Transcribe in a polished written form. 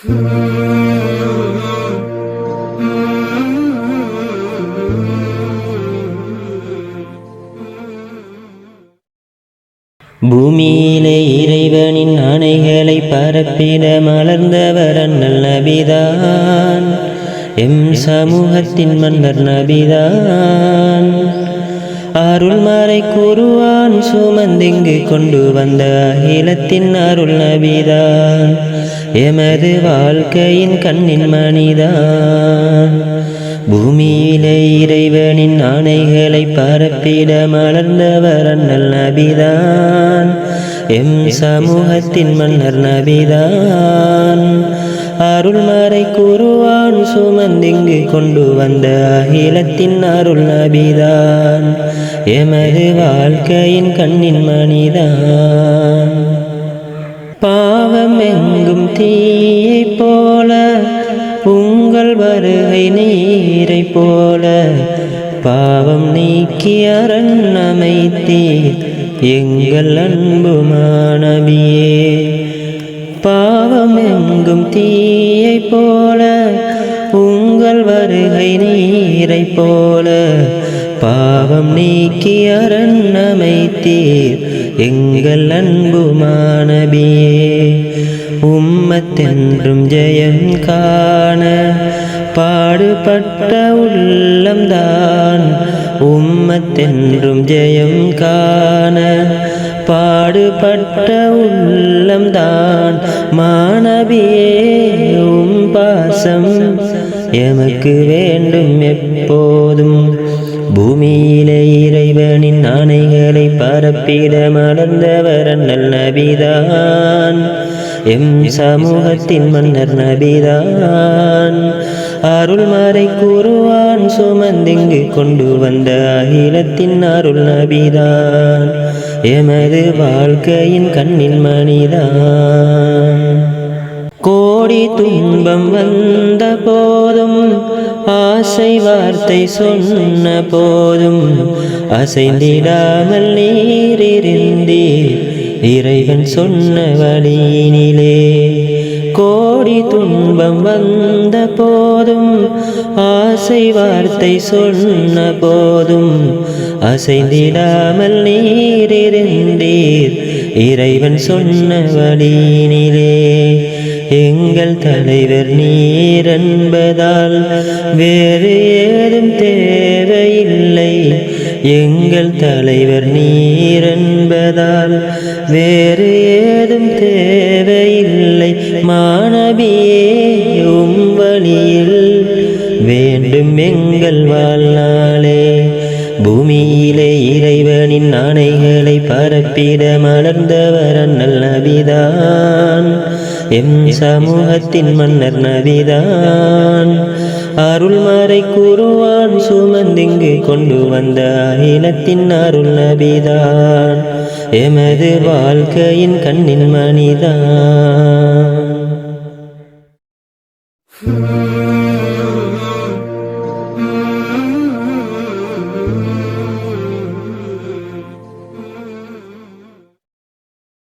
பூமியிலே இறைவனின் ஆணைகளை பரப்பிட மலர்ந்தவர் அண்ணல் நபிதான். எம் சமூகத்தின் மன்னர் நபிதான். அருள்மறை குருவான் சுமந்திங்கு கொண்டு வந்த அகிலத்தின் அருள் நபிதான். எமது வாழ்க்கையின் கண்ணின் மணிதான். பூமியிலே இறைவனின் ஆணைகளை பரப்பிட மலர்ந்தவர் அண்ணல் நபிதான். எம் சமூகத்தின் மன்னர் நபிதான். அருள்மறை குருவான் சுமந்திங்கு கொண்டு வந்த அகிலத்தின் அருள் நபிதான். எமது வாழ்க்கையின் கண்ணின் மணிதான். பாவம் எங்கும் தீயை போல உங்கள் வருகை நீரை போல பாவம் நீக்கி அரண் அமைத்தீர் எங்கள் அன்பு நபியே. பாவம் எங்கும் தீயை போல உங்கள் வருகை நீரை போல பாவம் நீக்கி அரண் அமைத்தீர் எங்கள் அன்பு நபியே. உம்மத்தென்றும் ஜெயம் காண பாடுபட்ட உள்ளம்தான். உம்மத்தென்றும் ஜெயம் காண பாடுபட்ட உள்ளம்தான். மாநபியே பாசம் எமக்கு வேண்டும் எப்போதும். பூமியிலே இறைவனின் ஆணைகளை பரப்பிட மலர்ந்தவர் அண்ணல் நபிதான். எம் சமூகத்தின் மன்னர் நபிதான். அருள்மறை குருவான் சுமந்திங்கு கொண்டு வந்த அகிலத்தின் அருள் நபிதான். எமது வாழ்க்கையின் கண்ணின் மணிதான். கோடி துன்பம் வந்த போதும் ஆசை வார்த்தை சொன்ன போதும் அசைந்திடாமல் நீரிருந்தீர் இறைவன் சொன்ன வழியினிலே. கோடி துன்பம் வந்த போதும் ஆசை வார்த்தை சொன்ன போதும் அசைந்திடாமல் நீரிருந்தீர் இறைவன் சொன்ன வழியினிலே. எங்கள் தலைவர் நீர் என்பதால் வேறு ஏதும் தேவையில்லை. எங்கள் தலைவர் நீர் என்பதால் வேறு ஏதும் தேவையில்லை. மாநபியே வழியில் வேண்டும் எங்கள் வாழ்நாளே. பூமியிலே இறைவனின் ஆணைகளை பரப்பிட மலர்ந்தவர் அண்ணல் நபிதான். எம் சமூகத்தின் மன்னர் நபிதான். அருள்மறை குருவான் சுமந்திங்கு கொண்டு வந்த அகிலத்தின் அருள் நபிதான். எமது வாழ்க்கையின் கண்ணின் மணிதான்.